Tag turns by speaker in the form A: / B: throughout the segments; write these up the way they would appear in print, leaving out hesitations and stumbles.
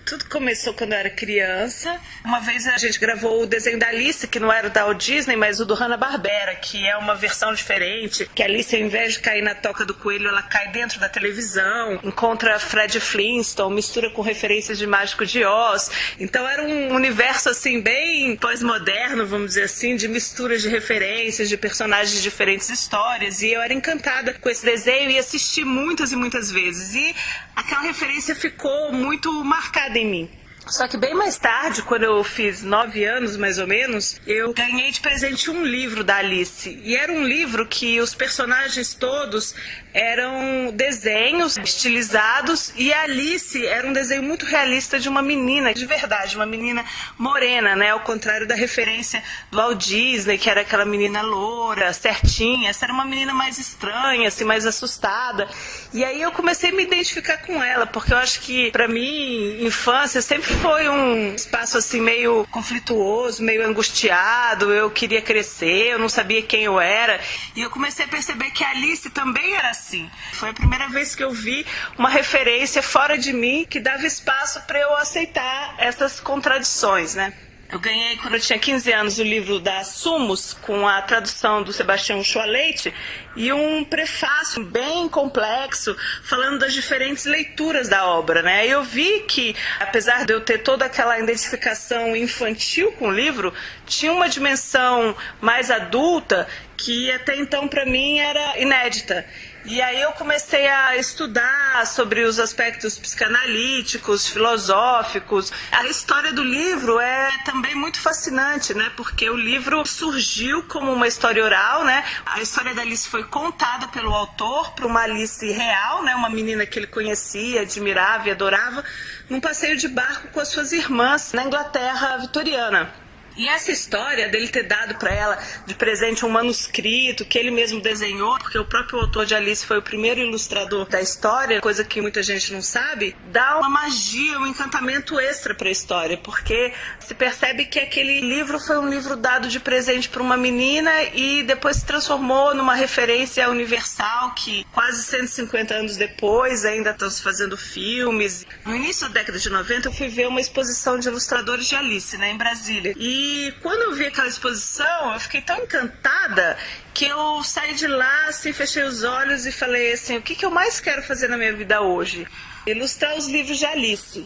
A: Tudo começou quando eu era criança. Uma vez a gente gravou o desenho da Alice, que não era o da Walt Disney, mas o do Hanna-Barbera, que é uma versão diferente, que a Alice, ao invés de cair na toca do coelho, ela cai dentro da televisão, encontra Fred Flintstone, mistura com referências de Mágico de Oz. Então era um universo assim bem pós-moderno, vamos dizer assim, de misturas de referências, de personagens de diferentes histórias. E eu era encantada com esse desenho e assisti muitas e muitas vezes. E aquela referência ficou muito marcada em mim. Só que bem mais tarde, quando eu fiz 9 anos, mais ou menos, eu ganhei de presente um livro da Alice. E era um livro que os personagens todos eram desenhos estilizados e a Alice era um desenho muito realista de uma menina, de verdade, uma menina morena, né? Ao contrário da referência do Walt Disney, que era aquela menina loura, certinha. Essa era uma menina mais estranha, assim, mais assustada. E aí eu comecei a me identificar com ela, porque eu acho que, pra mim, infância sempre foi um espaço assim meio conflituoso, meio angustiado. Eu queria crescer, eu não sabia quem eu era. E eu comecei a perceber que a Alice também era assim. Foi a primeira vez que eu vi uma referência fora de mim que dava espaço para eu aceitar essas contradições, né? Eu ganhei, quando eu tinha 15 anos, o livro da Sumos, com a tradução do Sebastião Uchoa-Leite, e um prefácio bem complexo, falando das diferentes leituras da obra, né? Eu vi que, apesar de eu ter toda aquela identificação infantil com o livro, tinha uma dimensão mais adulta que até então para mim era inédita. E aí eu comecei a estudar sobre os aspectos psicanalíticos, filosóficos. A história do livro é também muito fascinante, né? Porque o livro surgiu como uma história oral, né? A história da Alice foi contada pelo autor para uma Alice real, né? Uma menina que ele conhecia, admirava e adorava, num passeio de barco com as suas irmãs na Inglaterra vitoriana. E essa história dele ter dado para ela de presente um manuscrito que ele mesmo desenhou, porque o próprio autor de Alice foi o primeiro ilustrador da história, coisa que muita gente não sabe, dá uma magia, um encantamento extra para a história, porque se percebe que aquele livro foi um livro dado de presente para uma menina e depois se transformou numa referência universal que quase 150 anos depois ainda estão se fazendo filmes. No início da década de 90 eu fui ver uma exposição de ilustradores de Alice, né, em Brasília. E quando eu vi aquela exposição, eu fiquei tão encantada que eu saí de lá, assim, fechei os olhos e falei assim, o que eu mais quero fazer na minha vida hoje? Ilustrar os livros de Alice.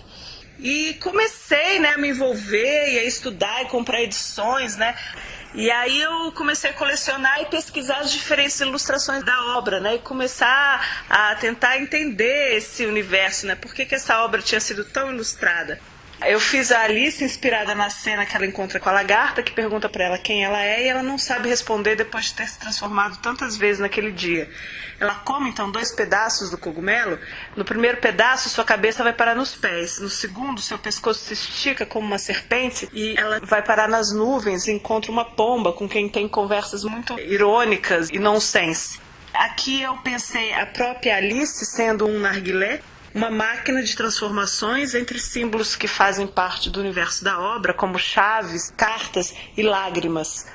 A: E comecei, né, a me envolver e a estudar e comprar edições, né? E aí eu comecei a colecionar e pesquisar as diferentes ilustrações da obra, né? E começar a tentar entender esse universo, né? Por que essa obra tinha sido tão ilustrada? Eu fiz a Alice inspirada na cena que ela encontra com a lagarta, que pergunta para ela quem ela é e ela não sabe responder depois de ter se transformado tantas vezes naquele dia. Ela come então 2 pedaços do cogumelo. No primeiro pedaço, sua cabeça vai parar nos pés. No segundo, seu pescoço se estica como uma serpente e ela vai parar nas nuvens e encontra uma pomba com quem tem conversas muito irônicas e nonsense. Aqui eu pensei a própria Alice sendo um narguilé, uma máquina de transformações entre símbolos que fazem parte do universo da obra, como chaves, cartas e lágrimas.